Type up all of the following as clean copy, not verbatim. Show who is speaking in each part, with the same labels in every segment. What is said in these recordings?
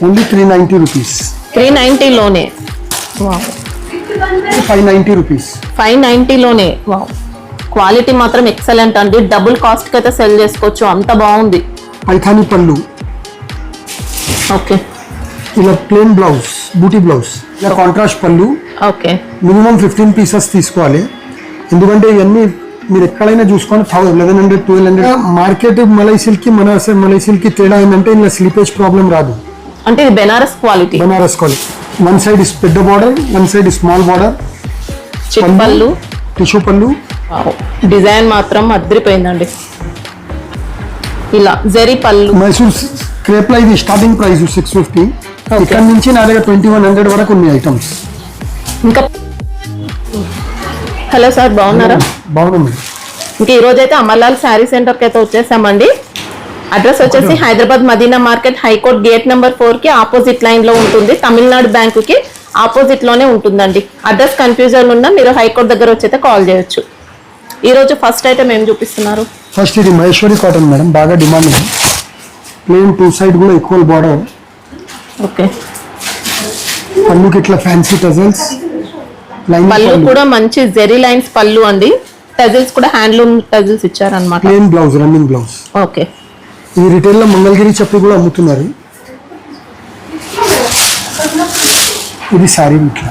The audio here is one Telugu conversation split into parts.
Speaker 1: Only 390 rupees.
Speaker 2: 390 లోనే. వావ్.
Speaker 1: 590 రూపీస్.
Speaker 2: 590 లోనే. వావ్. క్వాలిటీ మాత్రం ఎక్సలెంట్ అండి. డబుల్ కాస్ట్ కి అయితే సెల్ చేసుకోవచ్చు, అంత బాగుంది.
Speaker 1: పైథానీ పళ్ళు.
Speaker 2: ఓకే.
Speaker 1: ఇలా ప్లేన్ బ్లౌజ్, బూటీ బ్లౌజ్. ఇలా కాంట్రాస్ట్ పళ్ళు.
Speaker 2: ఓకే.
Speaker 1: మినిమం 15 పీసెస్ తీసుకోవాలి, ఎందుకంటే ఇవన్నీ మీరు ఎక్కడైనా చూసుకొని 1100 1200. మార్కెట్ మలై సిల్క్ కి మన మలై సిల్క్ కి తేడా ఏంటంటే ఇలా స్లీపేజ్ ప్రాబ్లం రాదు.
Speaker 2: అంటే ఇది Benares quality.
Speaker 1: Benares quality. One side is పెద్ద border, one side is small border.
Speaker 2: పళ్ళు,
Speaker 1: టిష్యూ పళ్ళు.
Speaker 2: డిజైన్ మాత్రం అదిరిపోయిందండి. ఇలా జరీ పళ్ళు.
Speaker 1: మైసూర్ క్రేప్ లో ఇది స్టార్టింగ్ ప్రైస్ 650. ఇక్కడ నుంచి నా దగ్గర 2100 వరకు ఉన్నాయి ఐటమ్స్.
Speaker 2: ఇంకా హలో సార్, బాగున్నారా?
Speaker 1: బాగున్నాం.
Speaker 2: ఇంకా ఈ రోజు అయితే అమర్లాల్ శారీ సెంటర్ కి అయితే వచ్చేసామండి. అడ్రస్ వచ్చేసి Hyderabad Madina market, high court gate number 4 కి ఆపోజిట్ లైన్ లో ఉంటుంది. తమిళనాడు బ్యాంకు కి ఆపోజిట్ లోనే ఉంటుందండి. అడ్రస్ కన్ఫ్యూజన్ ఉన్నా మీరు హైకోర్ట్ దగ్గర వచ్చి కాల్ చేయొచ్చు. ఈ రోజు ఫస్ట్ ఐటమ్ ఏం చూపిస్తున్నారు?
Speaker 1: ఫస్ట్ ఇది మహేశ్వరి కాటన్ మేడం, బాగా డిమాండ్ ఉంది. ప్లేన్ 2 సైడ్ కూడా ఈక్వల్ బార్డర్.
Speaker 2: ఓకే.
Speaker 1: పళ్ళుకి ఇట్లా ఫ్యాన్సీ టజల్స్.
Speaker 2: పళ్ళు కూడా మంచి జెరీ లైన్స్ పళ్ళు అండి. టజల్స్ కూడా హ్యాండ్లూమ్ టజల్స్ ఇచ్చారన్నమాట.
Speaker 1: Plain blouse, running blouse.
Speaker 2: Okay.
Speaker 1: ఈ రిటైల్ లో మంగళగిరి చెప్పి కూడా అమ్ముతున్నారు. ఇది సారీ ఇట్లా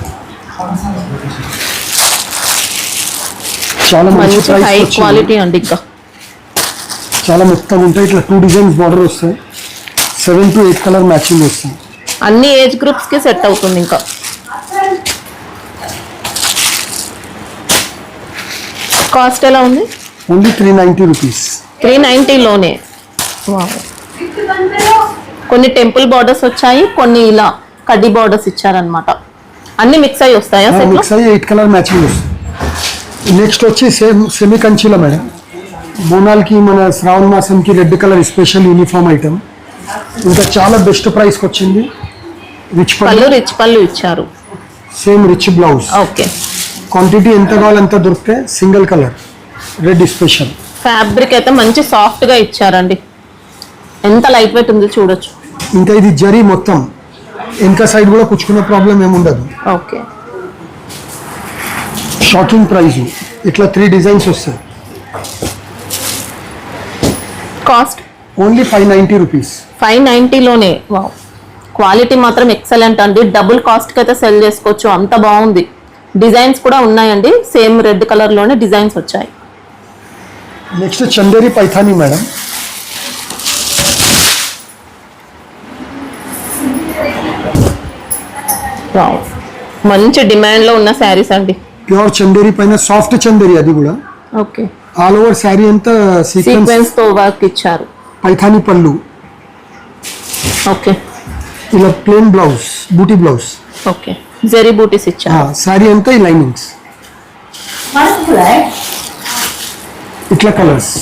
Speaker 1: చాలా మంచి
Speaker 2: హై క్వాలిటీ అండి. ఇంకా
Speaker 1: చాలా మొత్తం ఉంటాయి. ఇట్లా 2 డిజైన్స్ బార్డర్ వస్తాయి. 7 to 8 కలర్ మ్యాచింగ్ వస్తాయి.
Speaker 2: అన్ని ఏజ్ గ్రూప్స్ కి సెట్ అవుతుంది. ఇంకా కాస్ట్ ఎలా ఉంది?
Speaker 1: Only 390 rupees.
Speaker 2: 390 లోనే. కొన్ని టెంపుల్ బార్డర్స్ వచ్చాయి, కొన్ని ఇలా కడ్డీ బార్డర్స్ ఇచ్చారనమాట. అన్ని మిక్స్ అయ్యి వస్తాయా?
Speaker 1: మిక్స్ అయ్యి 8 కలర్ మ్యాచింగ్ వస్తాయి. నెక్స్ట్ వచ్చి సెమీ కంచిలో మేడం, బోనాలకి మన శ్రావణ మాసంకి red colour special uniform item. ఇంకా చాలా బెస్ట్ ప్రైస్కి వచ్చింది. రిచ్
Speaker 2: పళ్ళు ఇచ్చారు.
Speaker 1: Same rich blouse.
Speaker 2: Okay.
Speaker 1: Quantity ఎంత కావాలంత దొరికితే single colour red special.
Speaker 2: Fabric అయితే మంచి సాఫ్ట్ గా ఇచ్చారండి. ఎంత లైట్ వెయిట్ ఉంది చూడొచ్చు.
Speaker 1: ఇంకా ఇది జరీ మొత్తం ఇంకా సైడ్ కూడా కుచ్చుకునే ప్రాబ్లం ఏముండదు.
Speaker 2: ఓకే.
Speaker 1: Shocking price. ఇట్లా 3 డిజైన్స్ వస్తాయి.
Speaker 2: Cost
Speaker 1: only 590 rupees.
Speaker 2: 590 లోనే. వావ్. క్వాలిటీ మాత్రం ఎక్సలెంట్ అండి. డబుల్ కాస్ట్ కి అయితే సెల్ చేసుకోవచ్చు, అంత బాగుంది. డిజైన్స్ కూడా ఉన్నాయండి. సేమ్ రెడ్ కలర్ లోనే డిజైన్స్ వచ్చాయి.
Speaker 1: Next Chanderi Paithani madam.
Speaker 2: Wow. మంచి డిమాండ్ లో ఉన్న శారీస్ అండి.
Speaker 1: ప్యూర్ చందేరి పైన సాఫ్ట్ చందేరి, అది కూడా.
Speaker 2: ఓకే.
Speaker 1: ఆల్ ఓవర్ శారీ అంతా
Speaker 2: సీక్వెన్స్ తో వర్క్ ఇచ్చారు.
Speaker 1: పైథానీ పళ్ళు.
Speaker 2: ఓకే.
Speaker 1: ఇలా ప్లేన్ బ్లౌజ్, బూటీ బ్లౌజ్.
Speaker 2: ఓకే. జరీ బూటీస్ ఇచ్చారు.
Speaker 1: శారీ అంతా ఈ లైనింగ్స్. ఇట్లా కలర్స్.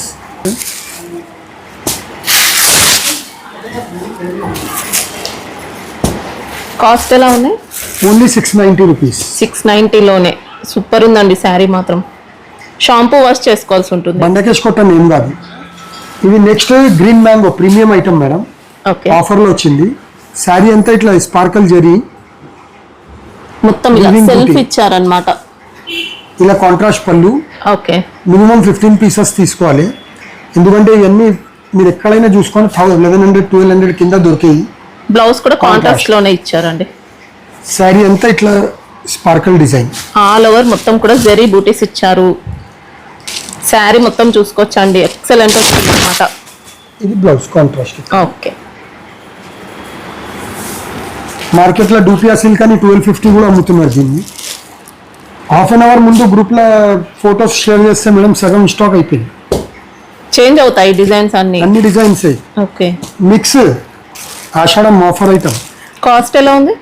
Speaker 2: కాస్ట్ ఎలా ఉన్నాయి?
Speaker 1: Only 690 rupees.
Speaker 2: 690 లోనే. సూపర్ ఉందండి శారీ మాత్రం. షాంపూ వాష్ చేసుకోవాల్సి ఉంటుంది.
Speaker 1: బండకేష్ కొట్టని ఏం కాదు. ఇది next green mango premium item madam.
Speaker 2: Okay.
Speaker 1: Offer లో వచ్చింది. శారీ అంతా ఇట్లా స్పార్కల్ జరీ
Speaker 2: మొత్తం ఇలా సెల్ఫ్ ఇచ్చారన్నమాట.
Speaker 1: ఇలా కాంట్రాస్ట్ పళ్ళు.
Speaker 2: ఓకే.
Speaker 1: మినిమం 15 పీసెస్ తీసుకోవాలి, ఎందుకంటే ఇవన్నీ మీరు ఎక్కడైనా చూసుకొని 1100 1200 కింద దొరికాయి.
Speaker 2: బ్లౌజ్ కూడా కాంట్రాస్ట్ లోనే ఇచ్చారండి.
Speaker 1: శారీ అంతా ఇట్లా స్పార్కల్ డిజైన్.
Speaker 2: ఆల్ ఓవర్ మొత్తం కూడా జరీ బూటీస్ ఇచ్చారు. శారీ మొత్తం చూసుకోవచ్చండి, ఎక్సలెంట్ వచ్చింది అన్నమాట.
Speaker 1: ఇది బ్లౌజ్ కాంట్రాస్ట్.
Speaker 2: ఓకే.
Speaker 1: మార్కెట్లో డూపియా సిల్క్ అని 1250 కూడా అమ్ముతున్నారు. దీన్ని హాఫ్ అన్ అవర్ ముందు గ్రూప్లో ఫొటోస్ షేర్ చేస్తే మేడం సగం స్టాక్ అయిపోయింది.
Speaker 2: చేంజ్ అవుతాయి డిజైన్స్ అన్ని
Speaker 1: డిజైన్స్.
Speaker 2: ఓకే.
Speaker 1: మిక్స్ ఆషాఢం ఆఫర్ ఐటమ్.
Speaker 2: కాస్ట్ ఎలా ఉంది?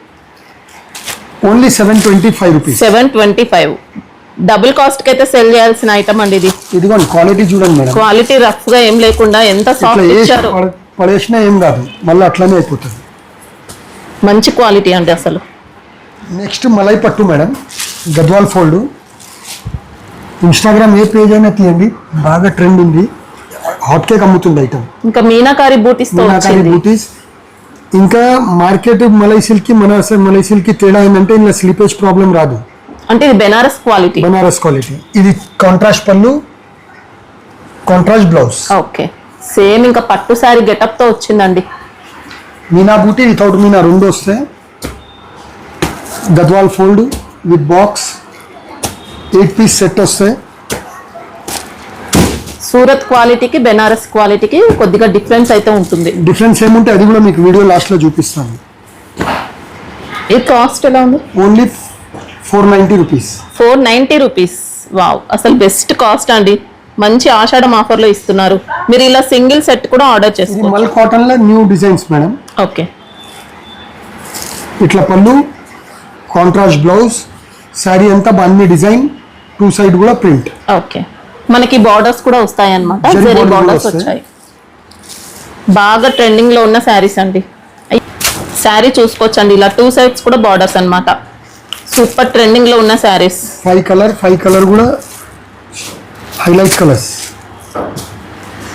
Speaker 1: Only 725 rupees.
Speaker 2: 725. డబుల్ కాస్ట్ కి అయితే సెల్ చేయాల్సిన ఐటమ్ అండి ఇది.
Speaker 1: ఇదిగోండి క్వాలిటీ చూడండి మేడం.
Speaker 2: క్వాలిటీ రఫ్ గా ఏం లేకుండా ఎంత సాఫ్ట్ ఇచ్చారు.
Speaker 1: పడేసినా ఏం కాదు, మళ్ళీ అట్లానే అయిపోతుంది.
Speaker 2: మంచి క్వాలిటీ అండి అసలు.
Speaker 1: నెక్స్ట్ మలై పట్టు మేడం, గద్వాల్ ఫోల్డ్. ఇన్స్టాగ్రామ్ ఏ పేజ్ అయినా తీయండి, బాగా ట్రెండ్ ఉంది. హాట్ కేక్ అమ్ముతుంది ఐటమ్.
Speaker 2: ఇంకా మీనాకారి బూటీస్ తో వచ్చింది.
Speaker 1: బూటీస్ ఇంకా మార్కెట్ మలై సిల్క్ కి మన మలై సిల్క్ కి తేడా ఏంటంటే ఇలా స్లీపేజ్ ప్రాబ్లం రాదు.
Speaker 2: అంటే ఇది బెనారస్ క్వాలిటీ.
Speaker 1: బనారస్ క్వాలిటీ. ఇది కాంట్రాస్ట్ పళ్ళు, కాంట్రాస్ట్ బ్లౌజ్.
Speaker 2: ఓకే, సేమ్ ఇంకా పట్టు సారీ గెటప్ తో వచ్చిందండి.
Speaker 1: మీనా బూటీ వితౌట్ మీనా రెండు వస్తాయి. Gadwal fold with box 8 piece set వస్తాయి.
Speaker 2: సూరత్ క్వాలిటీకి బెనారస్ క్వాలిటీకి కొద్దిగా డిఫరెన్స్ అయితే ఉంటుంది.
Speaker 1: డిఫరెన్స్ ఏముంటే అది కూడా మీకు వీడియో లాస్ట్ లో చూపిస్తాను.
Speaker 2: ఈ కాస్ట్ ఎలా ఉంది?
Speaker 1: Only 490 rupees.
Speaker 2: 490 రూపీస్. వావ్, అసలు బెస్ట్ కాస్ట్ అండి. మంచి ఆషాఢం ఆఫర్ లో ఇస్తున్నారు. మీరు ఇలా సింగిల్ సెట్ కూడా ఆర్డర్
Speaker 1: ఇది
Speaker 2: చేసుకోవచ్చు.
Speaker 1: మల్ కాటన్ లో న్యూ డిజైన్స్ మేడం.
Speaker 2: ఓకే,
Speaker 1: ఇట్లా పళ్ళు, కాంట్రాస్ట్ బ్లౌజ్, శారీ అంతా అన్ని డిజైన్, 2 సైడ్ కూడా ప్రింట్.
Speaker 2: ఓకే, మనకి బార్డర్స్ కూడా వస్తాయి అన్నమాట.
Speaker 1: జరీ
Speaker 2: జరీ
Speaker 1: border
Speaker 2: బార్డర్స్
Speaker 1: వస్తాయి.
Speaker 2: వచ్చాయి. బాగా ట్రెండింగ్ లో ఉన్న శారీస్ అండి. శారీ చూసుకోవచ్చండి, ఇలా 2 సైడ్స్ కూడా బార్డర్స్ అన్నమాట. సూపర్ ట్రెండింగ్ లో ఉన్న శారీస్.
Speaker 1: 5 కలర్ కూడా హైలైట్ కలర్స్.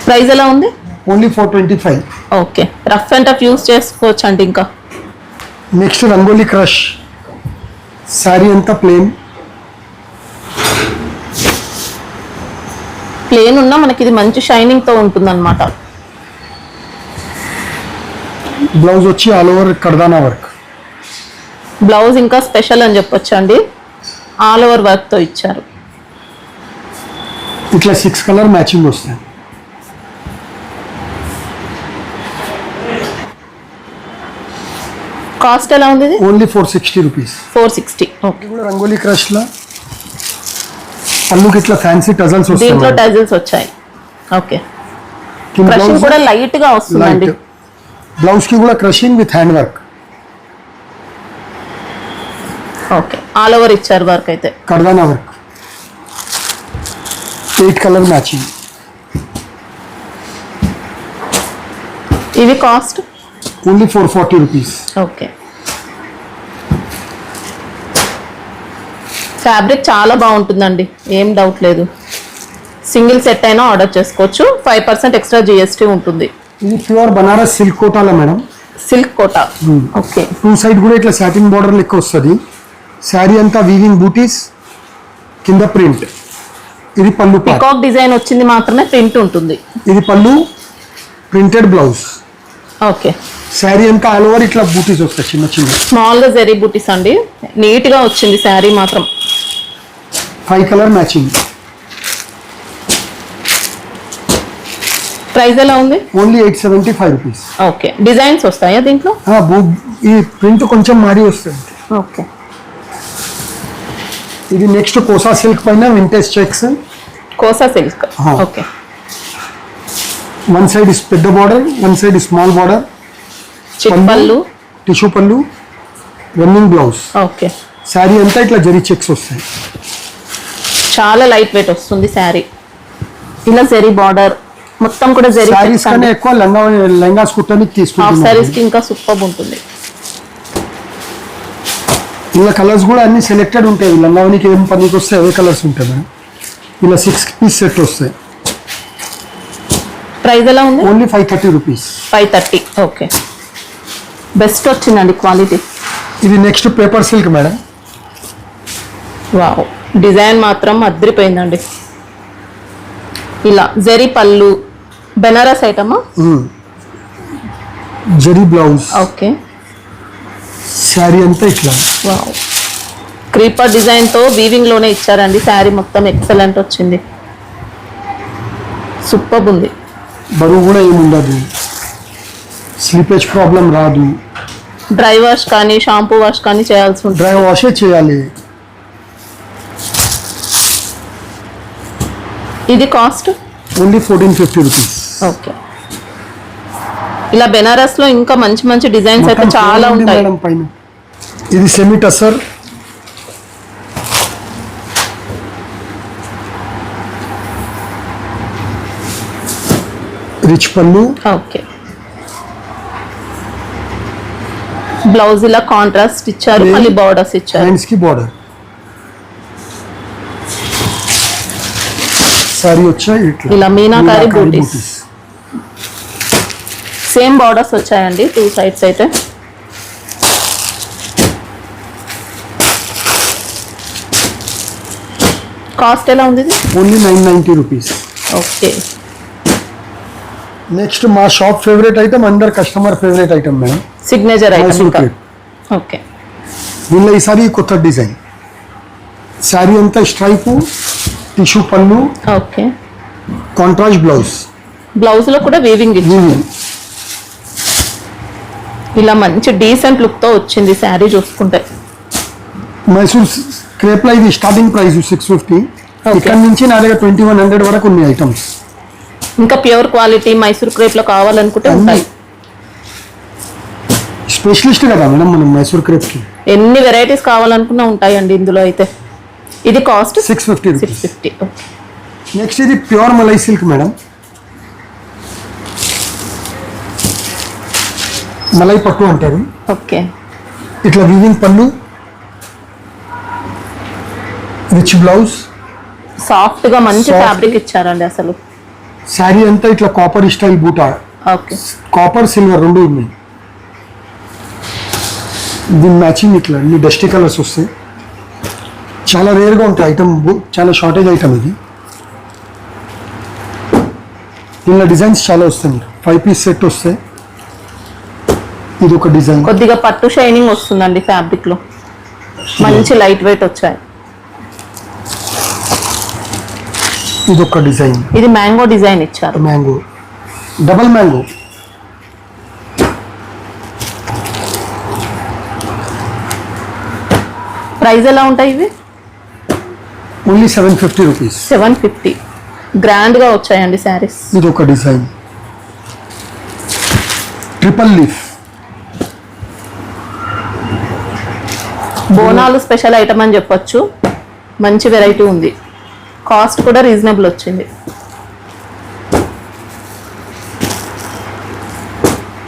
Speaker 2: ప్రైస్ ఎలా ఉంది?
Speaker 1: Only 425.
Speaker 2: Okay, rough and tough use చేసుకోవచ్చు అండి. ఇంకా
Speaker 1: నెక్స్ట్ రంగోలీ క్రష్. శారీ అంతా ప్లేన్
Speaker 2: ఉన్నా మనకి ఇది మంచి షైనింగ్ తో ఉంటుంది అనమాట.
Speaker 1: బ్లౌజ్ వచ్చి ఆల్ ఓవర్ కర్దానా వర్క్.
Speaker 2: బ్లౌజ్ ఇంకా స్పెషల్ అని చెప్పొచ్చు అండి, ఆల్ ఓవర్ వర్క్ తో ఇచ్చారు.
Speaker 1: ఇట్లా 6 కలర్ మ్యాచింగ్ వస్తాయి.
Speaker 2: కాస్ట్ ఎలా ఉంది? ఇది
Speaker 1: ఓన్లీ 460 రూపీస్.
Speaker 2: 460. ఓకే,
Speaker 1: ఇది కూడా రంగోలీ క్రష్ లా పళ్ళుకి ఇట్లా ఫ్యాన్సీ టజల్స్ వస్తాయి.
Speaker 2: దీంట్లో టజిల్స్ వచ్చాయి. ఓకే,
Speaker 1: కింద
Speaker 2: క్రషింగ్
Speaker 1: బ్లౌజ్
Speaker 2: కూడా లైట్ గా వస్తుందండి.
Speaker 1: లైట్. బ్లౌజ్ కి కూడా crushing with hand work.
Speaker 2: Okay, all over ఇచ్చారు వర్క్ అయితే.
Speaker 1: కర్దానా వర్క్. 8 colour matching.
Speaker 2: ఇవి cost
Speaker 1: only 440 rupees.
Speaker 2: Okay, fabric చాలా బాగుంటుందండి, ఏం డౌట్ లేదు. సింగిల్ సెట్ అయినా ఆర్డర్ చేసుకోవచ్చు. 5% ఎక్స్ట్రా GST ఉంటుంది.
Speaker 1: ఇది ప్యూర్ బనారస్ సిల్క్ కోటాలో madam.
Speaker 2: Silk Kota. Okay,
Speaker 1: 2 side కూడా ఇట్లా సాటిన్ బార్డర్ లెక్క వస్తుంది. శారీ అంతా వీవింగ్ బూటీస్, కింద ప్రింట్. ఇది పళ్ళు పార్ట్.
Speaker 2: పికాక్ డిజైన్ వచ్చింది మాత్రమే ప్రింట్ ఉంటుంది.
Speaker 1: ఇది పళ్ళు, ప్రింటెడ్ బ్లౌజ్.
Speaker 2: ఓకే,
Speaker 1: శారీ అంతా ఆల్ ఓవర్ ఇట్లా బూటీస్ వస్తాయి చిన్న చిన్న.
Speaker 2: స్మాల్ గా జరీ బూటీస్ అండి, నీట్ గా వచ్చింది శారీ మాత్రం.
Speaker 1: 5 కలర్ మ్యాచింగ్.
Speaker 2: ప్రైస్ ఎలా ఉంది?
Speaker 1: Only 875 rupees.
Speaker 2: ఓకే, డిజైన్స్ వస్తాయా దీంట్లో?
Speaker 1: ఈ ప్రింట్ కొంచెం మారి వస్తుంది.
Speaker 2: ఓకే,
Speaker 1: ఇది నెక్స్ట్ కోసా సిల్క్ పైన vintage checks.
Speaker 2: Kosa silk. Okay,
Speaker 1: 1 side is పెద్ద border, 1 side is small border.
Speaker 2: చిప్పళ్ళు,
Speaker 1: టిష్యూ పళ్ళు, రన్నింగ్ బ్లౌజ్.
Speaker 2: ఓకే,
Speaker 1: శారీ అంతా ఇట్లా జరీ చెక్స్ వస్తాయి.
Speaker 2: చాలా లైట్ వెయిట్ వస్తుంది శారీ. ఇలా జరీ బార్డర్ మొత్తం కూడా జరీ
Speaker 1: శారీస్ కన్నా ఎక్కువ లెంగాస్ కుట్టడానికి
Speaker 2: హాఫ్
Speaker 1: తీసుకుంటున్నాం.
Speaker 2: శారీస్ కి ఇంకా సూపర్ ఉంటుంది.
Speaker 1: ఇలా కలర్స్ కూడా అన్ని సెలెక్టెడ్ ఉంటాయి. లంగావనికి ఏం పనికి వస్తే అవే కలర్స్ ఉంటాయి మేడం. ఇలా 6 పీస్ సెట్ వస్తాయి.
Speaker 2: ప్రైస్ ఎలా ఉంది?
Speaker 1: Only 530 rupees.
Speaker 2: 530. ఓకే, బెస్ట్ వచ్చిందండి క్వాలిటీ.
Speaker 1: ఇది next paper silk madam.
Speaker 2: Wow, design మాత్రం అదిరిపోయిందండి. ఇలా జరీ పళ్ళు, బెనారస్ ఐటమా?
Speaker 1: జరీ బ్లౌజ్.
Speaker 2: ఓకే,
Speaker 1: శారీ అంతా ఇట్లా.
Speaker 2: వావ్, క్రీపర్ డిజైన్ తో వీవింగ్ లోనే ఇచ్చారండి. శారీ మొత్తం ఎక్సలెంట్ వచ్చింది, సూపర్ ఉంది.
Speaker 1: బరువు కూడా ఏముండదు, స్లీపేజ్ ప్రాబ్లం రాదు.
Speaker 2: డ్రై వాష్ కానీ షాంపూ వాష్ కానీ చేయాల్సి ఉంటుంది.
Speaker 1: డ్రై వాషే చేయాలి.
Speaker 2: ఇది కాస్ట్
Speaker 1: ఓన్లీ 1450 రూపీస్.
Speaker 2: ఓకే, ఇలా బెనారస్ లో ఇంకా మంచి మంచి డిజైన్స్ అయితే చాలా ఉంటాయి.
Speaker 1: పైన ఇది సెమీ టసర్. రిచ్ పళ్ళు.
Speaker 2: ఓకే, బ్లౌజ్ ఇలా కాంట్రాస్ట్ ఇచ్చారు, మళ్ళీ బార్డర్స్ ఇచ్చారు.
Speaker 1: హ్యాండ్స్ కి బార్డర్. శారీ వచ్చా ఇట్లా
Speaker 2: ఇలా మీనాకారి బూటీస్. సేమ్ బార్డర్స్ వచ్చాయండి 2 సైడ్స్ అయితే. కాస్ట్ ఎలా ఉంది ఇది?
Speaker 1: Only 990 rupees.
Speaker 2: ఓకే.
Speaker 1: నెక్స్ట్ మా షాప్ ఫేవరెట్ ఐటమ్, అందర్ customer favourite item madam,
Speaker 2: signature item
Speaker 1: Mysore
Speaker 2: ఇంకా.
Speaker 1: క్రేప్.
Speaker 2: ఓకే.
Speaker 1: దీనిలో ఈసారి కొత్త డిజైన్, శారీ అంతా స్ట్రైప్, టిష్యూ పళ్ళు,
Speaker 2: ఓకే.
Speaker 1: Contrast blouse.
Speaker 2: బ్లౌజ్ లో కూడా వీవింగ్ ఇలా మంచి డీసెంట్ లుక్ తో వచ్చింది శారీ చూసుకుంటే.
Speaker 1: మైసూర్ క్రేప్ లో ఇది స్టార్టింగ్ ప్రైస్ 650. ఇక్కడ నుంచి నా దగ్గర 2100 వరకు ఉన్నాయి ఐటమ్స్.
Speaker 2: ఇంకా ప్యూర్ క్వాలిటీ మైసూర్ క్రేప్ లో కావాలనుకుంటే ఉంటాయి.
Speaker 1: స్పెషలిస్ట్ కదా మేడం మనం మైసూర్ క్రేప్ కి.
Speaker 2: ఎన్ని వెరైటీస్ కావాలనుకున్నా ఉంటాయండి ఇందులో అయితే. ఇది కాస్ట్
Speaker 1: 650 రూపీస్.
Speaker 2: 650. ఓకే.
Speaker 1: నెక్స్ట్ ఇది pure malai silk madam, malai పట్టు అంటారు.
Speaker 2: ఓకే.
Speaker 1: ఇట్లా వీవింగ్ పళ్ళు, రిచ్ బ్లౌజ్,
Speaker 2: సాఫ్ట్ గా మంచి
Speaker 1: Soft.
Speaker 2: ఫ్యాబ్రిక్ ఇచ్చారండి అసలు.
Speaker 1: శారీ అంతా ఇట్లా కాపర్ స్టైల్ బూటా,
Speaker 2: ఓకే.
Speaker 1: కాపర్ సిల్వర్ రెండు ఉన్నాయి. దీని మ్యాచింగ్ ఇట్లా అన్ని డస్టీ కలర్స్ వస్తాయి. చాలా రేర్గా ఉంటాయి ఐటమ్, చాలా షార్టేజ్ ఐటమ్ ఇది. దీనిలో డిజైన్స్ చాలా వస్తాయి. 5 పీస్ సెట్ వస్తాయి. ఇది ఒక డిజైన్,
Speaker 2: కొద్దిగా పట్టు షైనింగ్ వస్తుందండి ఫ్యాబ్రిక్ లో, మంచి లైట్ వెయిట్ వచ్చాయి.
Speaker 1: ఇది ఒక డిజైన్,
Speaker 2: ఇది మ్యాంగో డిజైన్ ఇచ్చారు.
Speaker 1: Mango, double mango.
Speaker 2: ప్రైస్ ఎలా ఉంటాయి ఇవి?
Speaker 1: Only 750 rupees.
Speaker 2: 750. గ్రాండ్ గా వచ్చాయండి శారీస్.
Speaker 1: ఇది ఒక design, triple leaf.
Speaker 2: Bonalu special item అని చెప్పొచ్చు. మంచి వెరైటీ ఉంది. కాస్ట్ కూడా రీజనబుల్ వచ్చింది.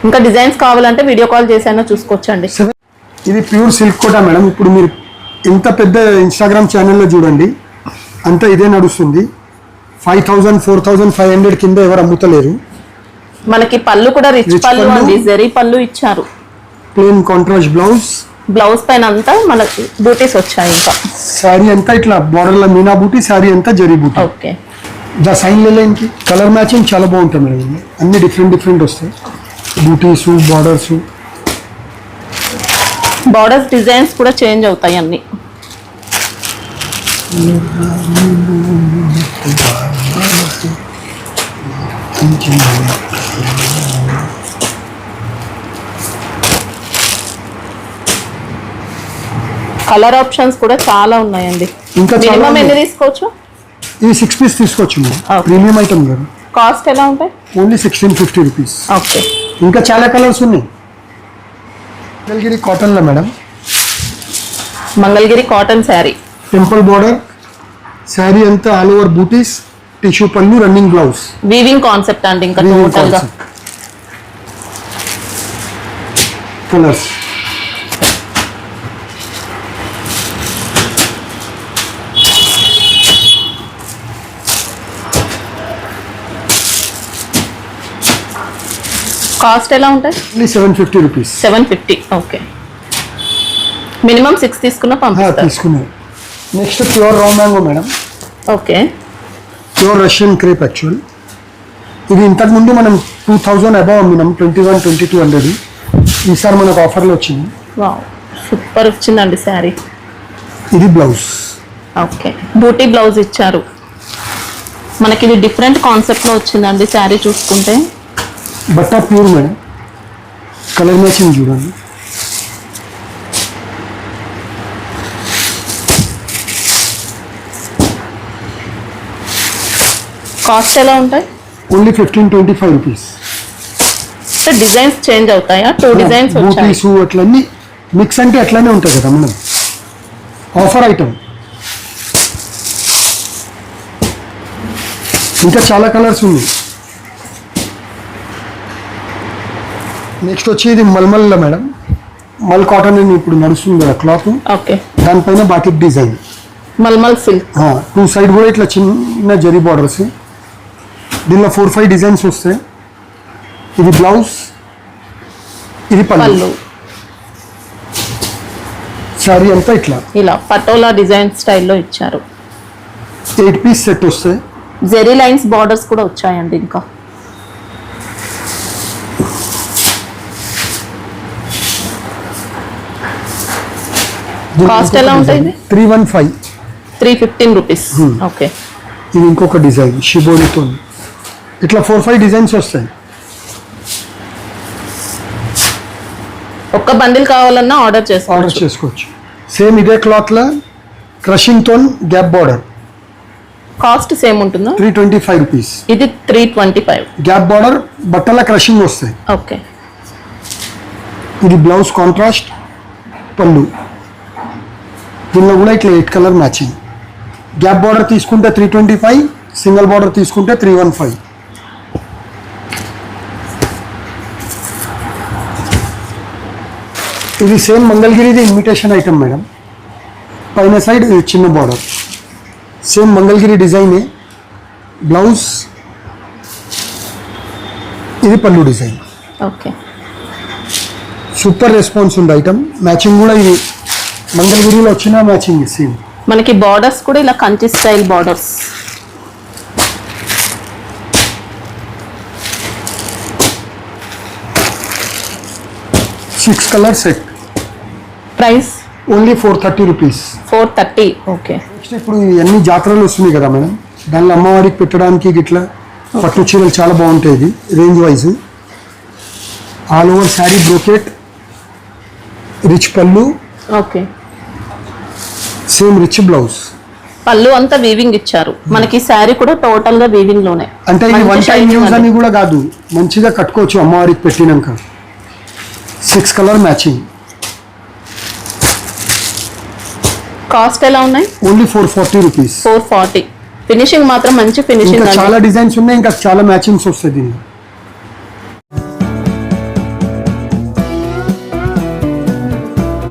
Speaker 2: ఇంకా డిజైన్స్ కావాలంటే వీడియో కాల్ చేసైనా చూసుకోవచ్చండి.
Speaker 1: ఇది ప్యూర్ సిల్క్ కోటా మేడం. ఇప్పుడు మీరు ఎంత పెద్ద ఇన్స్టాగ్రామ్ ఛానల్లో చూడండి, అంతా ఇదే నడుస్తుంది. 5000, 4500 కింద ఎవరు అమ్ముతలేరు.
Speaker 2: మనకి పళ్ళు కూడా రిచ్ పళ్ళు
Speaker 1: పళ్ళు.
Speaker 2: అండి, జరీ పళ్ళు ఇచ్చారు.
Speaker 1: ప్లెయిన్ కాంట్రాస్ట్ బ్లౌజ్,
Speaker 2: బ్లౌజ్ పైన అంతా మనకి బూటీస్ వచ్చాయి. ఇంకా
Speaker 1: శారీ అంతా ఇట్లా బార్డర్లో మీనా బూటీ, శారీ అంతా జరీ బూటీ.
Speaker 2: ఓకే.
Speaker 1: దా సైన్ లేనికి కలర్ మ్యాచింగ్ చాలా బాగుంటుంది మేడం. అన్ని డిఫరెంట్ డిఫరెంట్ వస్తాయి, బూటీస్, బార్డర్స్.
Speaker 2: బార్డర్స్ డిజైన్స్ కూడా చేంజ్ అవుతాయి అన్ని. కలర్ ఆప్షన్స్ కూడా చాలా ఉన్నాయండి.
Speaker 1: ఇంకా చాలా
Speaker 2: మినిమం ఎన్ని
Speaker 1: ఉన్నాయి.
Speaker 2: తీసుకోవచ్చు?
Speaker 1: ఇది 6 పీస్ తీసుకోవచ్చు మేడం.
Speaker 2: Okay.
Speaker 1: ప్రీమియం ఐటమ్ కదా.
Speaker 2: కాస్ట్ ఎలా ఉంటాయి?
Speaker 1: Only 1650 rupees.
Speaker 2: ఓకే.
Speaker 1: ఇంకా చాలా కలర్స్ ఉన్నాయి. మంగళగిరి కాటన్లో madam,
Speaker 2: Mangalagiri cotton sari.
Speaker 1: Temple border, sari అంతా ఆల్ ఓవర్ బూటీస్, టిష్యూ పళ్ళు, రన్నింగ్ బ్లౌజ్.
Speaker 2: వీవింగ్ కాన్సెప్ట్ అండి ఇంకా
Speaker 1: Weaving
Speaker 2: టోటల్ గా.
Speaker 1: concept. కలర్స్
Speaker 2: కాస్ట్ ఎలా ఉంటాయి?
Speaker 1: Only 750 rupees.
Speaker 2: 750. ఓకే. మినిమం 6 తీసుకున్నా పంపిస్తారు.
Speaker 1: తీసుకున్నాను. Next pure raw mango madam,
Speaker 2: okay.
Speaker 1: Pure Russian crepe actual. ఇది ఇంతకుముందు మనం 2000 అబౌవ్ అమ్మినాం, 2100-2200. ఈసారి మనకు ఆఫర్లో వచ్చింది.
Speaker 2: వావ్, సూపర్ వచ్చిందండి శారీ.
Speaker 1: ఇది బ్లౌజ్,
Speaker 2: ఓకే. బూటీ బ్లౌజ్ ఇచ్చారు. మనకి ఇది డిఫరెంట్ కాన్సెప్ట్ లో వచ్చిందండి శారీ చూసుకుంటే.
Speaker 1: బట్ట ప్యూర్ మేడం. కలర్ మ్యాచింగ్ చూడండి.
Speaker 2: కాస్ట్ ఎలా ఉంటాయి?
Speaker 1: Only 15-25 rupees.
Speaker 2: డిజైన్స్ చేంజ్ అవుతాయా? 2 డిజైన్స్ వచ్చాయి.
Speaker 1: బూటీస్ అట్లన్నీ మిక్స్ అంటే అట్లానే ఉంటుంది కదా మనం. Offer item. ఇంకా చాలా కలర్స్ ఉన్నాయి. నెక్స్ట్ వచ్చి ఇది మల్మల్లో మేడం, మల్ కాటన్ అని ఇప్పుడు నడుస్తుంది కదా క్లాత్.
Speaker 2: ఓకే.
Speaker 1: దానిపైన batik design,
Speaker 2: mulmul silk.
Speaker 1: 2 side కూడా ఇట్లా చిన్న జరీ బార్డర్స్. దీనిలో 4-5 డిజైన్స్ వస్తాయి. ఇది బ్లౌజ్, ఇది పళ్ళు.
Speaker 2: పళ్ళు
Speaker 1: సారీ అంతా ఇట్లా
Speaker 2: ఇలా పటోలా డిజైన్ స్టైల్లో ఇచ్చారు.
Speaker 1: 8 పీస్ సెట్ వస్తాయి.
Speaker 2: జెరీ లైన్స్ బార్డర్స్ కూడా వచ్చాయండి. ఇంకా కాస్ట్ ఎలా ఉంటుంది?
Speaker 1: 315.
Speaker 2: 315 రూపీస్. ఓకే.
Speaker 1: ఇది ఇంకొక డిజైన్ షిబోరితో ఇట్లా 4-5 డిజైన్స్ వస్తాయి.
Speaker 2: ఒక్క బండిల్ కావాలన్నా ఆర్డర్
Speaker 1: ఆర్డర్ చేసుకోవచ్చు. సేమ్ ఇదే క్లాత్ లో క్రషింగ్ తోన్ గ్యాప్ బార్డర్.
Speaker 2: కాస్ట్ సేమ్ ఉంటుందా?
Speaker 1: 325 రూపీస్.
Speaker 2: ఇది 325.
Speaker 1: గ్యాప్ బార్డర్ బట్టల క్రషింగ్ వస్తాయి.
Speaker 2: ఓకే.
Speaker 1: ఇది బ్లౌజ్ కాంట్రాస్ట్ పళ్ళు. దీనిలో కూడా ఇట్లా 8 కలర్ మ్యాచింగ్. గ్యాప్ బార్డర్ తీసుకుంటే 325, సింగిల్ బార్డర్ తీసుకుంటే 315. ఇది సేమ్ మంగళగిరిది ఇన్విటేషన్ ఐటమ్ మేడం. పైన సైడ్ చిన్న బార్డర్. సేమ్ మంగళగిరి డిజైనే. బ్లౌజ్ ఇది పళ్ళు డిజైన్.
Speaker 2: ఓకే.
Speaker 1: సూపర్ రెస్పాన్స్ ఉంది ఐటమ్. మ్యాచింగ్ కూడా ఇది మంగళగిరిలో వచ్చిన మ్యాచింగ్ సేమ్.
Speaker 2: మనకి బార్డర్స్ కూడా ఇలా Kanchi style borders.
Speaker 1: Six colour set.
Speaker 2: Price
Speaker 1: only 430 rupees.
Speaker 2: 430. Okay.
Speaker 1: Next ఇప్పుడు ఇవన్నీ జాతరలు వస్తున్నాయి కదా మేడం, దానిలో అమ్మవారికి పెట్టడానికి ఇట్లా పట్టు చీరలు చాలా బాగుంటాయి. ఇది range wise all over sari brocade, rich పళ్ళు,
Speaker 2: ఓకే.
Speaker 1: Same rich blouse.
Speaker 2: పళ్ళు అంతా వీవింగ్ ఇచ్చారు. మనకి శారీ కూడా టోటల్ గా వీవింగ్ లోనే.
Speaker 1: అంటే ఇది వన్ టైం యూజ్ అని కూడా కాదు, మంచిగా కట్టుకోవచ్చు అమ్మవారికి పెట్టినాక. 6 కలర్ మ్యాచింగ్.
Speaker 2: కాస్ట్ ఎలా ఉన్నాయి?
Speaker 1: Only 440 rupees.
Speaker 2: 440. ఫినిషింగ్ మాత్రం మంచి ఫినిషింగ్.
Speaker 1: చాలా డిజైన్స్ ఉన్నాయి, ఇంకా చాలా మ్యాచింగ్స్ వస్తాయి దీనిలో.